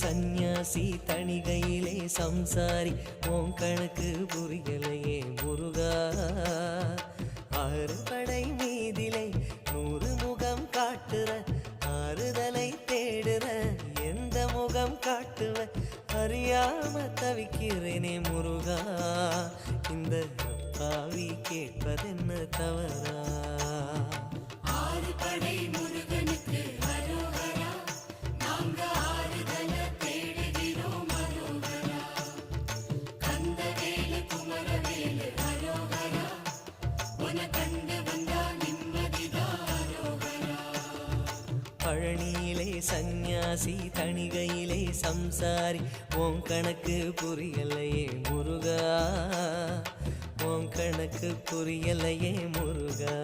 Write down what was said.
சந்நியாசி தணிகையிலே சம்சாரி உன் கணக்கு புரியலையே முருகா ஆறுபடை மீதிலே 100 முகம் காட்டுற ஆறுதலை தேடுற எந்த முகம் காட்டுவ அறியாம தவிக்கிறேனே முருகா இந்த பாவி கேட்பதென்ன தவறா ஆறுபடை முருகனுக்கு அரோகரா நாங்க ஆறுதல தேடுகிறோம் அரோகரா கந்தவேலு குமரவேலு அரோகரா உன கண்டு வந்தா நிம்மதிதான் அரோகரா பழனியிலே சந்நியாசி தணிகையிலே சம்சாரி உன் கணக்கு புரியலையே முருகா உன் கணக்கு புரியலையே முருகா